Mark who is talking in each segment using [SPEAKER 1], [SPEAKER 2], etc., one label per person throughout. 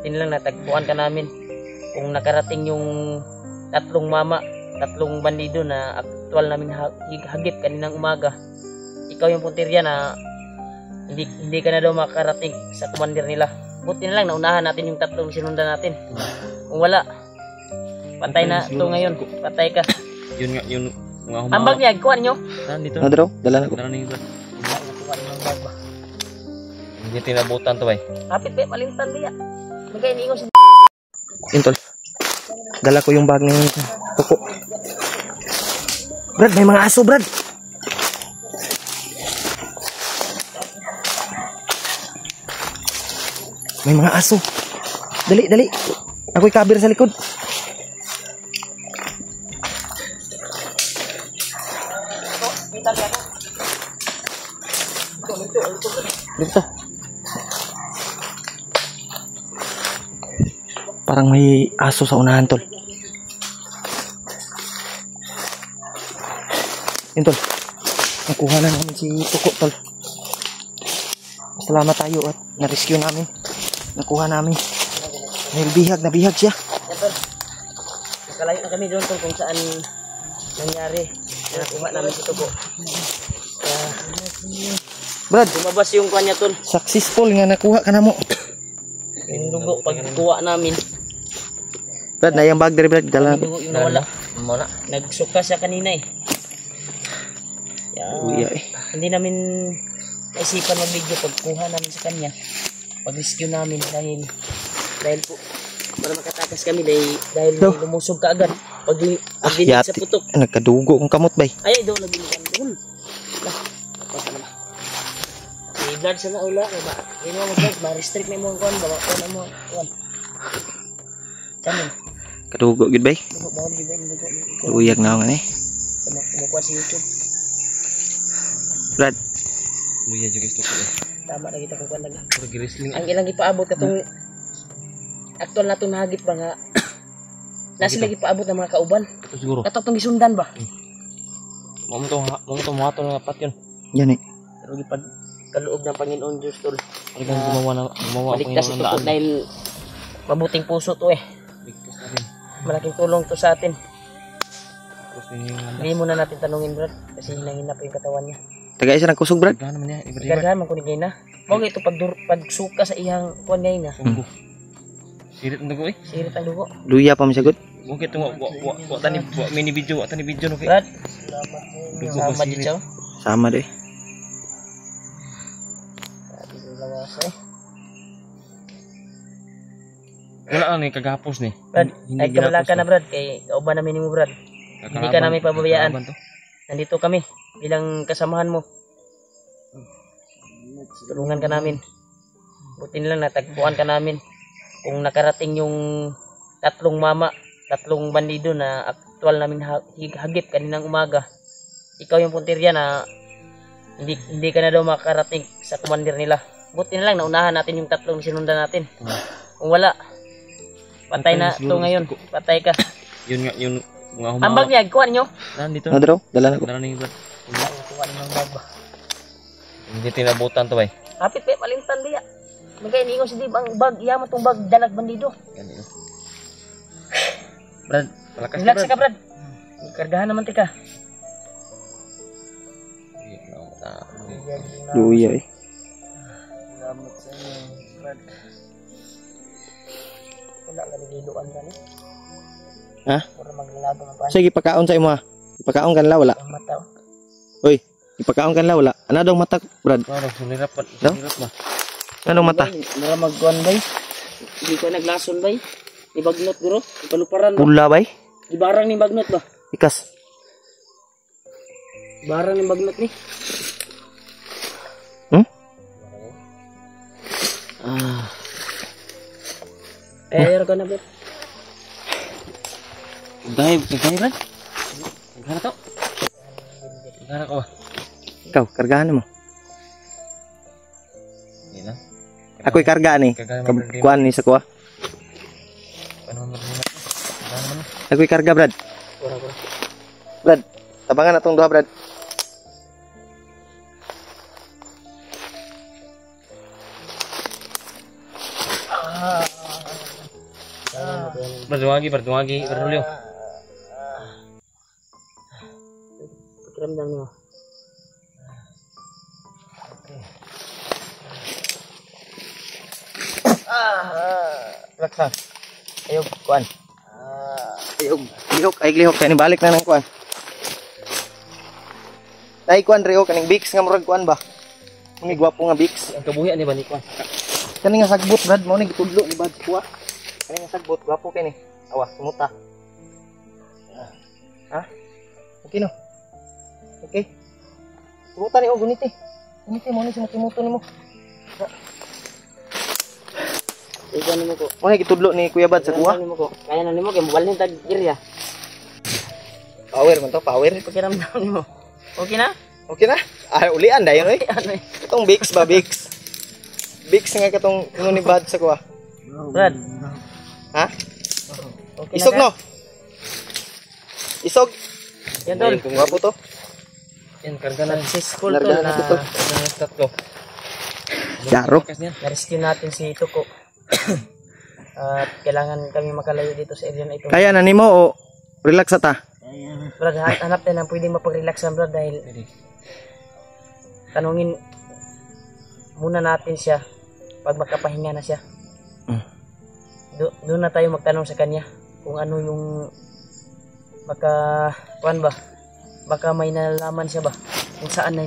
[SPEAKER 1] Buti nilang natagpuan ka namin. Kung nakarating yung tatlong bandido na aktual namin hagip kaninang umaga, ikaw yung puntirya na hindi ka na daw makarating sa commander nila. Buti na lang naunahan natin yung tatlong sinundan natin. Kung wala, patay na ito ngayon. Patay ka.
[SPEAKER 2] Yun nga, yun mga humawak.
[SPEAKER 1] Ang bag niya, kuha niyo.
[SPEAKER 2] Dito.
[SPEAKER 3] Nadro, dala na ko.
[SPEAKER 2] Dala na yung bag.
[SPEAKER 1] Kuha niyo ang bag ba?
[SPEAKER 2] Hindi tinabutan to bay.
[SPEAKER 1] Kapit ba, malintan niya. Magay niyo si
[SPEAKER 3] Intol. Dala ko yung bag ni Tuko. Brad, may mga aso, Brad. May mga aso. Dali, dali. Ako'y kabir sa likod. Dito. Parang may aso sa unahan, tol. Yun, tol. Nakuha na namin si Tuko, tol. Salamat tayo at na-rescue namin. Nakuha namin. Dahil nabihag siya.
[SPEAKER 1] Yan, tol. Nakalayo na kami doon tol kung saan nangyari. Nakuha namin si Tuko.
[SPEAKER 3] Brad,
[SPEAKER 1] Lumabas yung kanya tol.
[SPEAKER 3] successful nga nakuha ka na mo.
[SPEAKER 1] Yung dugo pagkuha namin.
[SPEAKER 3] Brad, na yung bag dari, Brad. Dala.
[SPEAKER 1] Yung dugo yung nawala. Nagsuka siya kanina eh.
[SPEAKER 3] Uya eh.
[SPEAKER 1] Hindi namin naisipan mag-video pagkuha namin sa kanya. Pag-rescue namin dahil po para makatakas kami dahil
[SPEAKER 3] No.
[SPEAKER 1] lumusog ka agad. Pagdinig sa
[SPEAKER 3] Yati.
[SPEAKER 1] putok.
[SPEAKER 3] Nagkadugo kong kamot, bay.
[SPEAKER 1] Ay, doon nagbinikan doon. Lah, baka naman. May blood sa naula. Hindi mo mag-blood. Ma-restrict na mo ang kuhan. Bawak na mo ang kuhan. Kanin.
[SPEAKER 3] Kadugo, good, bay.
[SPEAKER 1] Bawal di ba yung dugo?
[SPEAKER 3] Uyag na ako nga eh.
[SPEAKER 1] Kumukuha sa YouTube.
[SPEAKER 3] Brad,
[SPEAKER 2] Buya juga ito ko.
[SPEAKER 1] Tama na kita kukuha lagi.
[SPEAKER 2] Pergi wrestling.
[SPEAKER 1] Ang ilang ipaabot katong aktual na itong nahagip ba nga nasa lagi paabot ng mga kauban.
[SPEAKER 2] Ito siguro.
[SPEAKER 1] Kato itong gisundan ba?
[SPEAKER 2] Mo to muhatol nga pat yun.
[SPEAKER 3] yan eh.
[SPEAKER 1] Pero pag kaloob ng Panginoon Diyos tol.
[SPEAKER 2] Talagang gumawa ang
[SPEAKER 1] Maligtas ito
[SPEAKER 2] Panginoon ng
[SPEAKER 1] po
[SPEAKER 2] daan.
[SPEAKER 1] dahil mabuting puso to eh.
[SPEAKER 2] Ligtas na rin.
[SPEAKER 1] Malaking tulong to sa atin.
[SPEAKER 2] Tapos yung
[SPEAKER 1] Hindi muna natin tanungin Brad kasi hinahina pa yung katawan niya.
[SPEAKER 3] Tagay siya ng kusog, Brad.
[SPEAKER 2] gana naman niya. Iba-iba.
[SPEAKER 1] Ikargahan man kunin ngayon na. Huwag ito pagsuka sa iyang kuwan ngayon na.
[SPEAKER 2] Sungguh. Sirit ang dugo eh.
[SPEAKER 1] Sirit ang dugo.
[SPEAKER 3] Luya pa masagot.
[SPEAKER 2] Mungkin ito mini video. Tani video no.
[SPEAKER 1] Brad,
[SPEAKER 2] Dugo
[SPEAKER 1] sama
[SPEAKER 2] ba
[SPEAKER 1] dito
[SPEAKER 2] sirit?
[SPEAKER 1] siya.
[SPEAKER 3] Sama deh.
[SPEAKER 1] Sabi ko lawas eh.
[SPEAKER 2] Wala lang ni kagapos ni.
[SPEAKER 1] Brad,
[SPEAKER 2] Hindi
[SPEAKER 1] ay kabala ka
[SPEAKER 2] ginapos
[SPEAKER 1] na Brad. Kay kauban namin mo Brad. Hindi ka namin pababayaan.
[SPEAKER 2] Kakaraban to.
[SPEAKER 1] Nandito kami bilang kasamahan mo. Tulungan ka namin. Buti nilang natagpuan ka namin. Kung nakarating yung tatlong bandido na aktual namin hagip kaninang umaga, ikaw yung puntirya na hindi ka na daw makarating sa commander nila. Buti na lang naunahan natin yung tatlong sinundan natin. Kung wala, patay na ito ngayon. Patay ka.
[SPEAKER 2] Yun nga, yun mga humawak.
[SPEAKER 1] Ang bag niya, kuha niyo.
[SPEAKER 2] Dito.
[SPEAKER 3] Nadro, dala na ko.
[SPEAKER 2] Dala na yung bag.
[SPEAKER 1] Kuha niyo ang bag ba?
[SPEAKER 2] Hindi tinabutan to bay.
[SPEAKER 1] Kapit ba, malintan diya. Magay niyo si Dib ang bag, yaman tong bag dalag bandido.
[SPEAKER 2] Ganito. Brad, palakas
[SPEAKER 1] Relax ka, Brad. Kargahan naman tika.
[SPEAKER 3] Luya eh.
[SPEAKER 1] Salamat sa inyo, Brad. Wala ka nililuan ka ni.
[SPEAKER 3] Ha?
[SPEAKER 1] Pura maglalabo ng paano.
[SPEAKER 3] Sige, ipakaon sa imo ha. Ipakaon kan la wala.
[SPEAKER 1] Ang mata.
[SPEAKER 3] Oy, ipakaon kan la wala. Ano dong mata, Brad?
[SPEAKER 2] Parang sulirap pa.
[SPEAKER 3] No?
[SPEAKER 2] Sulirap ba?
[SPEAKER 3] Ano dong mata?
[SPEAKER 1] Mara magkuhan ba? Hindi ka naglason ba? Di bagnot guro? Di paluparan ba?
[SPEAKER 3] Pula bay?
[SPEAKER 1] Di barang ni bagnot ba?
[SPEAKER 3] Ikas.
[SPEAKER 1] Barang ni bagnot ni.
[SPEAKER 3] Hmm?
[SPEAKER 1] Air ka na Brad.
[SPEAKER 2] Gaya Brad. Gana to. Gana ko ba?
[SPEAKER 3] Ikaw, kargahan mo.
[SPEAKER 2] Yan lang.
[SPEAKER 3] Ako'y kargaan eh. Kuan ni sa kuha.
[SPEAKER 2] Ano naman rin natin? Gana naman.
[SPEAKER 3] Ako'y karga, Brad.
[SPEAKER 1] Pura.
[SPEAKER 3] Brad, tabangan atong duha, Brad.
[SPEAKER 2] Berdungagi, Julio.
[SPEAKER 1] Pakiramdam mo.
[SPEAKER 3] Laksa.
[SPEAKER 1] Ayog, kuan.
[SPEAKER 3] Lihok, ay lihok kani balik na nang kuan. Tay kuan reo kaning Bix nga murag kuan ba? Ni gwapo nga Bix.
[SPEAKER 2] Ang kabuhi ni ba ni kuan?
[SPEAKER 3] Kani nga sagbot brad mo ni gitudlo ni bad kuha. Kani nga sagbot gwapo kani. Awa, sumuta. Ha? Okay no. Okay. Sumuta ni og guniti. Guniti mo ni sumuto nimo.
[SPEAKER 1] Igan nimo ko.
[SPEAKER 3] Mo ni gitudlo ni Kuya Bad sa kuha.
[SPEAKER 1] Nimo ko. Kaya na nimo kay mobile ni tag area.
[SPEAKER 3] Power man to, power.
[SPEAKER 1] Pakiramdam nimo. Okay na?
[SPEAKER 3] Okay na? Ah, ulian dayon oy.
[SPEAKER 1] Ano eh?
[SPEAKER 3] Itong Bix ba Bix? Bix nga katong ingon ni Bad sa kuha.
[SPEAKER 1] Brad,
[SPEAKER 3] Ha?
[SPEAKER 1] okay
[SPEAKER 3] Isog
[SPEAKER 1] na ka?
[SPEAKER 3] no? Isog.
[SPEAKER 1] Yan tol.
[SPEAKER 3] Kung gwapo to.
[SPEAKER 2] Yan, karga na.
[SPEAKER 1] Successful tol
[SPEAKER 3] Larga na
[SPEAKER 1] na
[SPEAKER 3] ito, tol.
[SPEAKER 2] Karga na tatlo.
[SPEAKER 3] Yaro.
[SPEAKER 1] na-rescue natin si Tuko. At kailangan kami makalayo dito sa area na ito.
[SPEAKER 3] Kaya na nimo o relax ata?
[SPEAKER 1] Brad, hanap tayo ng pwedeng mapag-relax na Brad dahil tanungin muna natin siya pag makapahinga na siya. Doon na tayo magtanong sa kanya kung ano yung baka may nalalaman siya ba kung saan na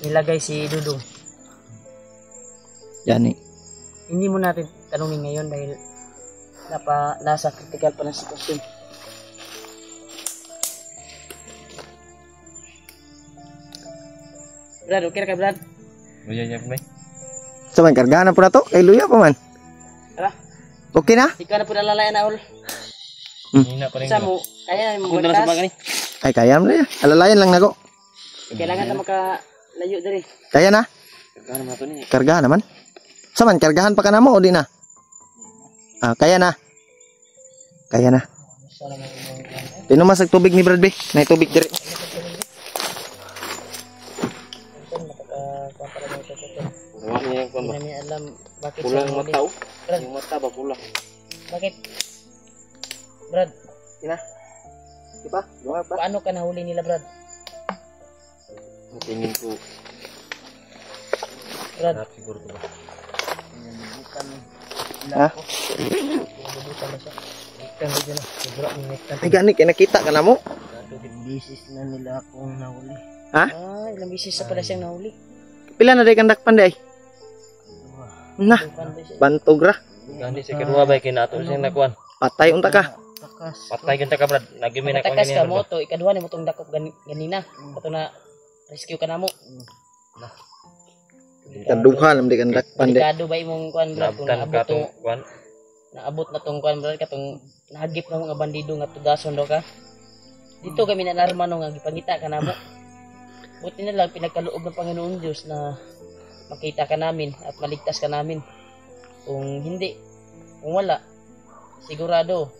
[SPEAKER 1] nilagay si Dudong.
[SPEAKER 3] Yani.
[SPEAKER 1] Hindi mo natin tanungin ngayon dahil nasa critical pa ng sitwasyon. Brad, okay na ka Brad?
[SPEAKER 2] Luya niya kumay.
[SPEAKER 3] So man kargahan na po na to. Kay luya pa man.
[SPEAKER 1] Tara,
[SPEAKER 3] Okay na?
[SPEAKER 1] ikaw na po nalalayan na ul.
[SPEAKER 2] Hina pa rin.
[SPEAKER 1] Sa mo, kaya na
[SPEAKER 2] Punta na sa baga
[SPEAKER 1] magbatas.
[SPEAKER 2] ni.
[SPEAKER 3] Ay kaya mo na. Alalayan lang nako.
[SPEAKER 1] Kailangan na makalayo diri.
[SPEAKER 3] Kaya na?
[SPEAKER 2] Karga na to ni.
[SPEAKER 3] Kargahan naman. Sa man kargahan pa ka na mo o di na? Ah, kaya na. Kaya na. Pinumasag tubig ni Brad B. Na tubig diri.
[SPEAKER 2] Wala niya yung kuan
[SPEAKER 1] Hindi
[SPEAKER 2] ba?
[SPEAKER 1] namin alam bakit
[SPEAKER 2] Pulang
[SPEAKER 1] siya nahuli.
[SPEAKER 2] mata oh.
[SPEAKER 1] Brad,
[SPEAKER 2] Yung mata ba pula?
[SPEAKER 1] bakit? Brad,
[SPEAKER 3] Diba? Bunga pa.
[SPEAKER 1] paano ka nahuli nila Brad?
[SPEAKER 2] Tingin ko.
[SPEAKER 1] Brad,
[SPEAKER 2] Sarap siguro to ba?
[SPEAKER 3] Ha?
[SPEAKER 1] bubutan na siya. Nektan na dyan. Sobra ng nektan.
[SPEAKER 3] Ay gani kay nakita ka na mo.
[SPEAKER 1] Bisis na nila akong nahuli.
[SPEAKER 3] Ha?
[SPEAKER 1] Ah, ilang bisis na pala siyang nahuli.
[SPEAKER 3] Pila na day kandak panday? Na, bantog ra.
[SPEAKER 2] Gani sa kedua ba kinato siyang nakuan.
[SPEAKER 3] Patay unta ka.
[SPEAKER 1] Takas.
[SPEAKER 2] Patay gyud ta ka brad. Nagimi na kuan
[SPEAKER 1] Takas ka
[SPEAKER 2] niya.
[SPEAKER 1] mo to. Ikaduha ni mo itong dakop ganina. Ito na rescue ka na mo.
[SPEAKER 3] Kaduha lam di kandak panday.
[SPEAKER 1] Delikado ba imong kuan Brad? Kung
[SPEAKER 2] Nabtan ka tong kuan.
[SPEAKER 1] naabot na tong kuan Brad katong nahagip na mga bandido nga tudason daw ka. Dito kami na narma no nga gipangita ka namo. Buti na lang pinagkaloob ng Panginoon Diyos na makita ka namin at maligtas ka namin. Kung hindi, kung wala, sigurado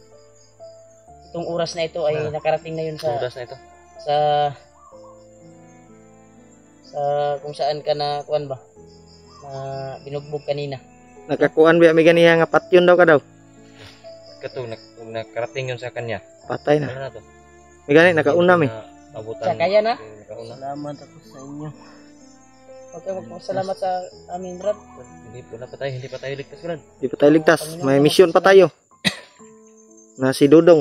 [SPEAKER 1] itong oras na ito ay nakarating na yun sa
[SPEAKER 2] Oras na ito.
[SPEAKER 1] sa kung saan ka na kuan ba na binugbog kanina.
[SPEAKER 3] Nakakuan ba mi ganiya nga patyon daw ka daw.
[SPEAKER 2] Kato nakarating yun sa kanya.
[SPEAKER 3] Patay
[SPEAKER 2] Ano
[SPEAKER 3] na.
[SPEAKER 2] na to?
[SPEAKER 3] Mi gani nakauna mi.
[SPEAKER 2] Abutan.
[SPEAKER 1] Sa kaya na?
[SPEAKER 2] Nakauna.
[SPEAKER 1] Salamat ako sa inyo. Okay, magpasalamat sa amin, Brad.
[SPEAKER 2] Hindi pa tayo ligtas brad.
[SPEAKER 3] Di pa tayo ligtas. May misyon pa tayo. Na si Dudong.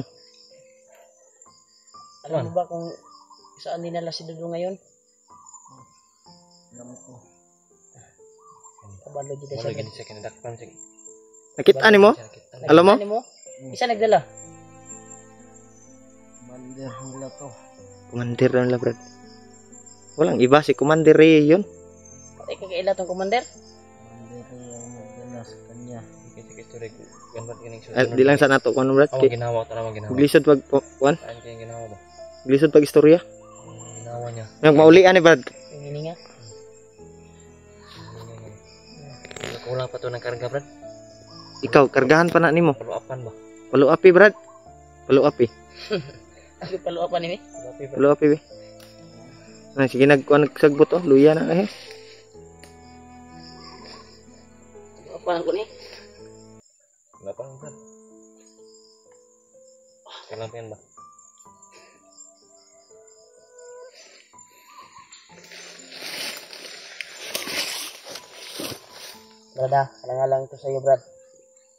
[SPEAKER 1] Alam mo ba kung saan dinala si Dudu ngayon? Alam ko. Kabalo dito
[SPEAKER 2] Wala
[SPEAKER 1] siya.
[SPEAKER 2] gani sa kinadakpan sige.
[SPEAKER 3] Nakita ni mo? Alam mo?
[SPEAKER 1] Ano mo? Isa nagdala? Commander nila to.
[SPEAKER 3] Commander na nila, Brad. Walang iba si Commander Ray yun.
[SPEAKER 1] Patay ka kaila tong commander?
[SPEAKER 4] Commander yung nagdala sa kanya.
[SPEAKER 2] Sige story ko. Ganbat ganing
[SPEAKER 3] Di lang sa nato kuan Brad.
[SPEAKER 2] Awang ginawa ta naman ginawa.
[SPEAKER 3] Glisod pag kuan.
[SPEAKER 2] Saan kaya ginawa ba?
[SPEAKER 3] Glisod pag istorya.
[SPEAKER 2] Ginawa niya.
[SPEAKER 3] Nang maulian ni Brad.
[SPEAKER 1] Yung hininga?
[SPEAKER 2] Kulang pa to ng karga brad.
[SPEAKER 3] Ikaw kargahan pa na nimo.
[SPEAKER 2] Paluapan ba?
[SPEAKER 3] Palu api, Brad. Palu api.
[SPEAKER 1] Ako paluapan ni.
[SPEAKER 2] Paluapi ba?
[SPEAKER 3] Palu api be. Nah, sige nagkuan nagsagbot oh, luya na eh.
[SPEAKER 1] Paluapan ko ni.
[SPEAKER 2] Wala pa brad. Kailan pa yan ba?
[SPEAKER 1] Brad, alang-alang ito sa'yo, Brad.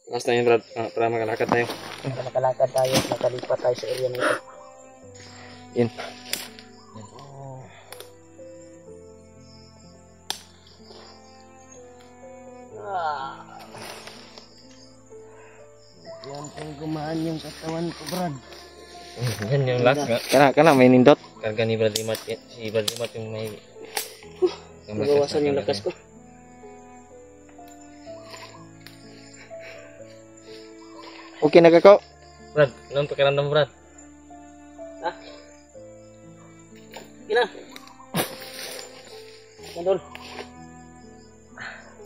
[SPEAKER 2] Last time, Brad. Para makalakad tayo.
[SPEAKER 1] Para makalakad tayo, makalipat tayo sa area na ito.
[SPEAKER 3] Yun.
[SPEAKER 4] Yan kung gumaan yung katawan ko, Brad.
[SPEAKER 2] Yan yung last nga.
[SPEAKER 3] Kana may nindot.
[SPEAKER 2] Karga ni Brad Imat. Si Brad Imat yung may...
[SPEAKER 1] Nabawasan yung lakas ko.
[SPEAKER 3] Okay na kako.
[SPEAKER 2] Brad, anong pakiramdam mo, Brad?
[SPEAKER 1] Gina. Mandol.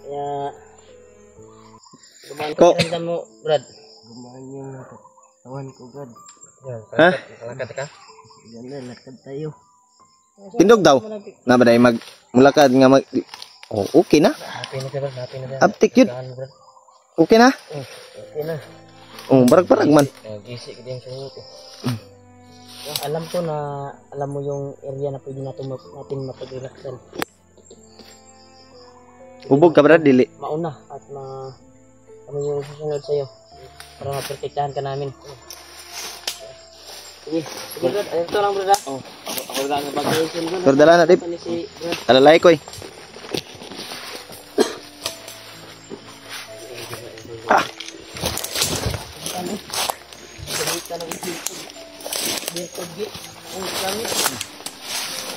[SPEAKER 1] Kaya... Gumaan
[SPEAKER 3] Ko.
[SPEAKER 1] ka rin mo, Brad.
[SPEAKER 4] Gumaan yung katawan ko, Brad.
[SPEAKER 2] Yan,
[SPEAKER 3] Ha?
[SPEAKER 2] makalakad ka?
[SPEAKER 4] Yan na, lakad tayo.
[SPEAKER 3] Tindog daw. Na ba day mulakad nga mag Oh, okay na.
[SPEAKER 2] Happy na siya, Brad. Happy na siya.
[SPEAKER 3] Aptik yun.
[SPEAKER 2] Saan, Brad?
[SPEAKER 3] Okay na.
[SPEAKER 2] Okay na.
[SPEAKER 3] Oh, barag-barag man.
[SPEAKER 2] Gisik ka din sa ito.
[SPEAKER 1] Alam ko na, alam mo yung area na pwede natin mapag-relaxan.
[SPEAKER 3] Ubog ka brad dili.
[SPEAKER 1] Mauna at kami yung susunod sa'yo para maprotektahan ka namin. Sige, sige Brad, ito lang Brad ha.
[SPEAKER 2] Ako lang ang bag.
[SPEAKER 3] Pero dala na dip.
[SPEAKER 1] Ano si Brad?
[SPEAKER 3] Alalay ko eh.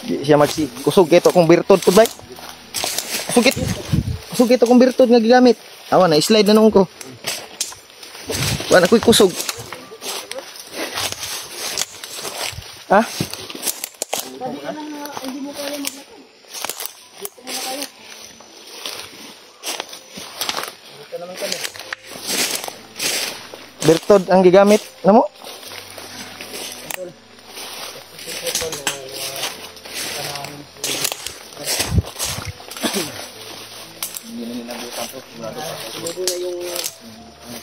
[SPEAKER 3] Di siya magsi kusog ito kung birtod pud bay. Kusugit. Kusugit kung birtod nga gigamit. Awa na slide na nung ko. Wala ko'y kusog. Ha? Birtod ang gigamit namo.
[SPEAKER 1] Siguro na yung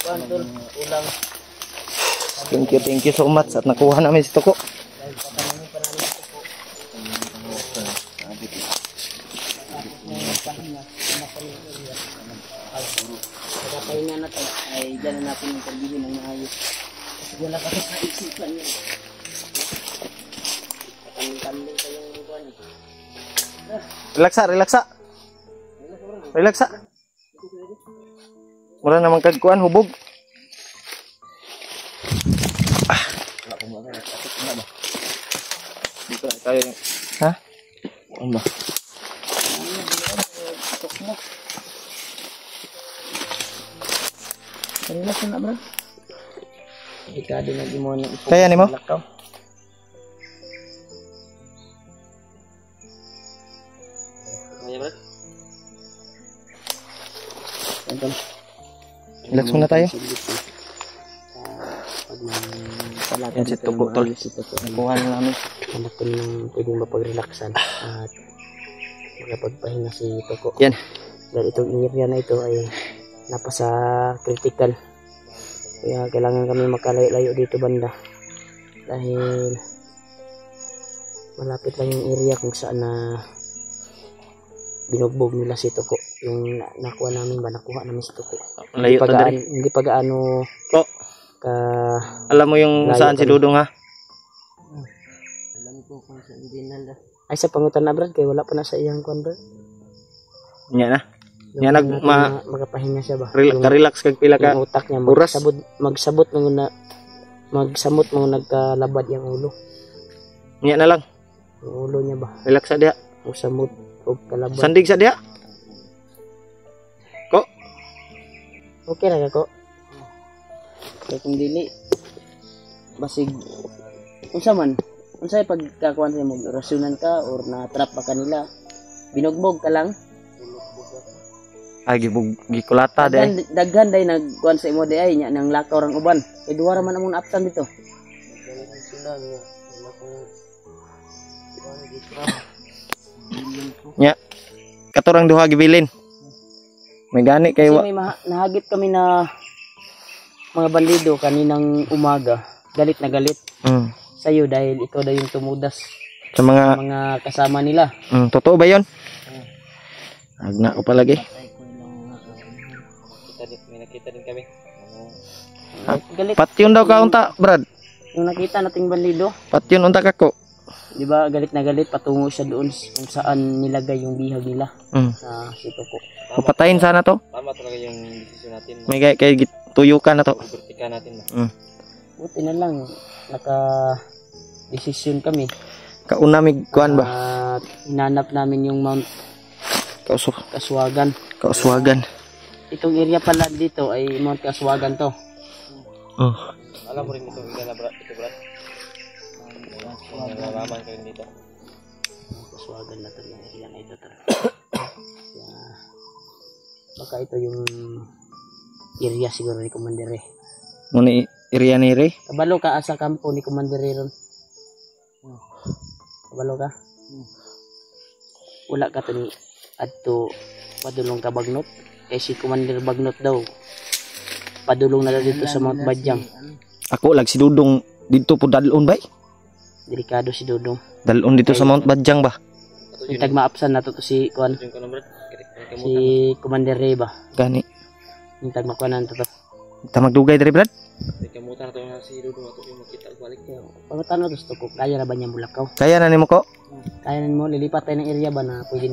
[SPEAKER 1] kwantol, ulang.
[SPEAKER 3] Thank you so much at nakuha namin si Toko.
[SPEAKER 1] Dahil patanungin pa namin ito po. Pagkapahinga natin ay dyan na natin yung pagbihin ng maayos. Kasi wala kasi sa isipan niya. Patanding-tanding pa yung buwan eh.
[SPEAKER 3] Relaxa. Relaxa. Mura naman kagkuan hubog. Ha? Ano ba?
[SPEAKER 1] Relax na bro. Ikado na mo ng ipog.
[SPEAKER 3] Kaya nimo?
[SPEAKER 1] Lakaw.
[SPEAKER 2] Kaya, Brad?
[SPEAKER 1] Andun.
[SPEAKER 3] Relax muna tayo.
[SPEAKER 1] Pag
[SPEAKER 3] Yan si Tugo, tol. Nakuha na namin.
[SPEAKER 1] Hanap ko ng pwedeng mapag-relaxan at makapagpahinga si Tugo.
[SPEAKER 3] Yan.
[SPEAKER 1] Dahil itong area na ito ay napasa critical. Kaya kailangan kami makalayo-layo dito banda. Dahil malapit lang yung area kung saan na binugbog nila si Tuko. Yung nakuha namin si Tuko.
[SPEAKER 3] Layo to dali.
[SPEAKER 1] Hindi pa gaano
[SPEAKER 3] Ko,
[SPEAKER 1] ka
[SPEAKER 3] alam mo yung
[SPEAKER 1] Layo
[SPEAKER 3] saan si
[SPEAKER 1] kami.
[SPEAKER 3] Dudong ha?
[SPEAKER 4] Alam ko kung saan dinala.
[SPEAKER 1] ay sa pangutan na Brad kay wala pa na sa iyang kwan Brad.
[SPEAKER 3] Nya na.
[SPEAKER 1] Yung
[SPEAKER 3] Yan,
[SPEAKER 1] natin
[SPEAKER 3] ma-
[SPEAKER 1] makapahinga siya ba?
[SPEAKER 3] Relax kag pila ka.
[SPEAKER 1] Yung utak niya
[SPEAKER 3] oras.
[SPEAKER 1] magsabot magsamot mo nagkalabad yung ulo.
[SPEAKER 3] Nya na lang.
[SPEAKER 1] Yung ulo niya ba?
[SPEAKER 3] Relax sa dia.
[SPEAKER 1] Magsamot o kalabad.
[SPEAKER 3] Sandig sa dia. Ko,
[SPEAKER 1] Okay ra ka ko. Kaya kung dili basig unsa man unsay pagkakuan sa mo rasyonan ka or na trap pa kanila binugbog ka lang
[SPEAKER 3] ay gikulata de.
[SPEAKER 1] daghan day nagkuan sa imo day ay nya nang lakaw rang uban kay duwa ra man among naaptan dito.
[SPEAKER 4] Ganun sila nga. Wala kong
[SPEAKER 3] Nya. Katurang duha gibilin. May gani kay
[SPEAKER 1] Kasi may nahagip kami na mga bandido kaninang umaga galit na galit
[SPEAKER 3] Mm.
[SPEAKER 1] sa'yo dahil ikaw daw yung tumudas
[SPEAKER 3] Sa
[SPEAKER 1] sa
[SPEAKER 3] mga
[SPEAKER 1] mga kasama nila.
[SPEAKER 3] totoo ba 'yon? Agna ko palagi.
[SPEAKER 2] May nakita din kami.
[SPEAKER 1] Galit.
[SPEAKER 3] Patyon daw ka unta, Brad.
[SPEAKER 1] Yung nakita nating bandido,
[SPEAKER 3] Patyon unta kako.
[SPEAKER 1] di ba galit na galit, patungo siya doon kung saan nilagay yung bihag nila
[SPEAKER 3] Mm.
[SPEAKER 1] sa Sitoko.
[SPEAKER 3] Papatayin sana to.
[SPEAKER 2] Tama talaga yung desisyon natin.
[SPEAKER 3] May kay tuyukan na to.
[SPEAKER 2] Bertika natin.
[SPEAKER 1] Buti na lang, naka-desisyon kami
[SPEAKER 3] Kauna mig kuan ba?
[SPEAKER 1] at hinanap namin yung Mount Kaswagan.
[SPEAKER 3] Kauswagan.
[SPEAKER 1] Itong area pala dito ay Mount Kaswagan to.
[SPEAKER 3] Oh.
[SPEAKER 2] Alam mo rin ito, Brad. Ito, Brad. Nalalaman ko rin dito.
[SPEAKER 1] Kaswagan na to yung area na ito. Kaya, baka ito yung area siguro ni Commander eh.
[SPEAKER 3] Muni iriya ni Re.
[SPEAKER 1] Kabalo ka asa kampo ni Commander ron. Kabalo ka? Wala ka to ni adto padulong ka Bagnot. Eh si Commander Bagnot daw. Padulong na daw dito sa Mount Badyang.
[SPEAKER 3] Ako lag si Dudong dito po dalon bay.
[SPEAKER 1] Delikado si Dudong.
[SPEAKER 3] Dalon dito sa Mount Badyang ba?
[SPEAKER 1] Yung tagmaapsan na to si Kuan.
[SPEAKER 2] Yung ka na, Brad.
[SPEAKER 1] Si Commander Ray ba?
[SPEAKER 3] Gani.
[SPEAKER 1] Yung tagmakuanan to to.
[SPEAKER 3] Tamagdugay diri Brad.
[SPEAKER 2] Hindi kamutan na ito na si Dudu. Ito yung makita balik.
[SPEAKER 1] Pagkatano to to kaya na ba niya Bulakaw?
[SPEAKER 3] Kaya na nimo ko.
[SPEAKER 1] Kaya na mo lilipat tayo ng area ba na pwede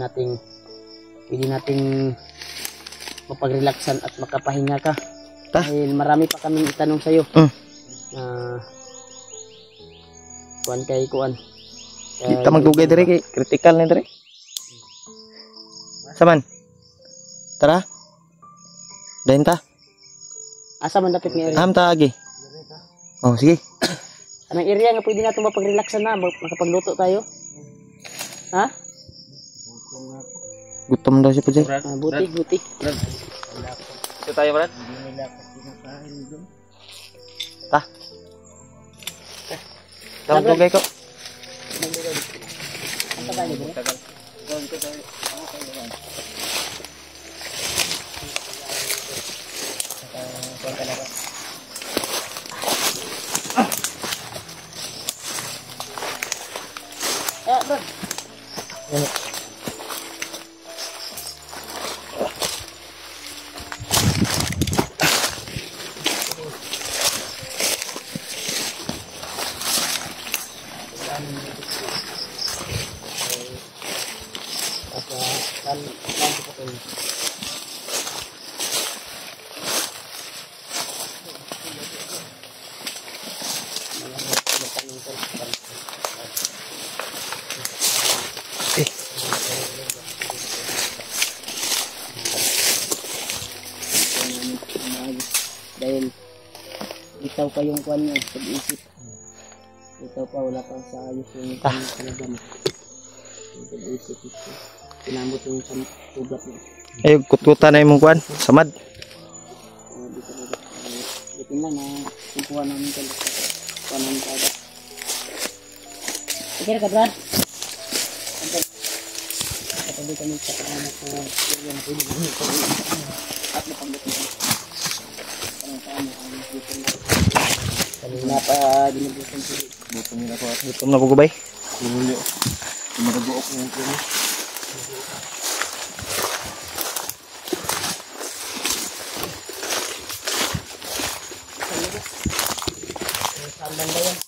[SPEAKER 1] nating mapag-relaxan at makapahinga ka. Dahil marami pa kaming itanong sa iyo. Na kuan kay kuan.
[SPEAKER 3] Di tamagdugay diri kay critical na diri. Saman. Tara. Dahin ta.
[SPEAKER 1] Asa man dapat nga area?
[SPEAKER 3] Am ta agi. Oh, sige.
[SPEAKER 1] Anong area nga pwede natin mapag-relaxan na, makapagluto tayo? Ha?
[SPEAKER 3] Gutom daw siya po dyan.
[SPEAKER 1] Buti.
[SPEAKER 2] Ito tayo, Brad.
[SPEAKER 3] Tamagdugay ko.
[SPEAKER 1] Ano tayo bro? Bro. Dahil ikaw pa yung kuan niya, pag-isip. Ikaw pa, wala pang sa ayos yung talagang yung pag-isip ito. Pinamot yung tugat niya.
[SPEAKER 3] Ay, kutkutan na yung kuan. Samad.
[SPEAKER 1] Bitin lang na kukuha namin ka. Kuha namin ka agad. Sige ka, Brad. Katabi kami sa kanya ko yung pwede namin ko. At napanggutin ko. Kanina pa dinubusan sila.
[SPEAKER 3] Gutom na po gubay.
[SPEAKER 2] Madabuok yung kino.
[SPEAKER 1] Saan banda yan?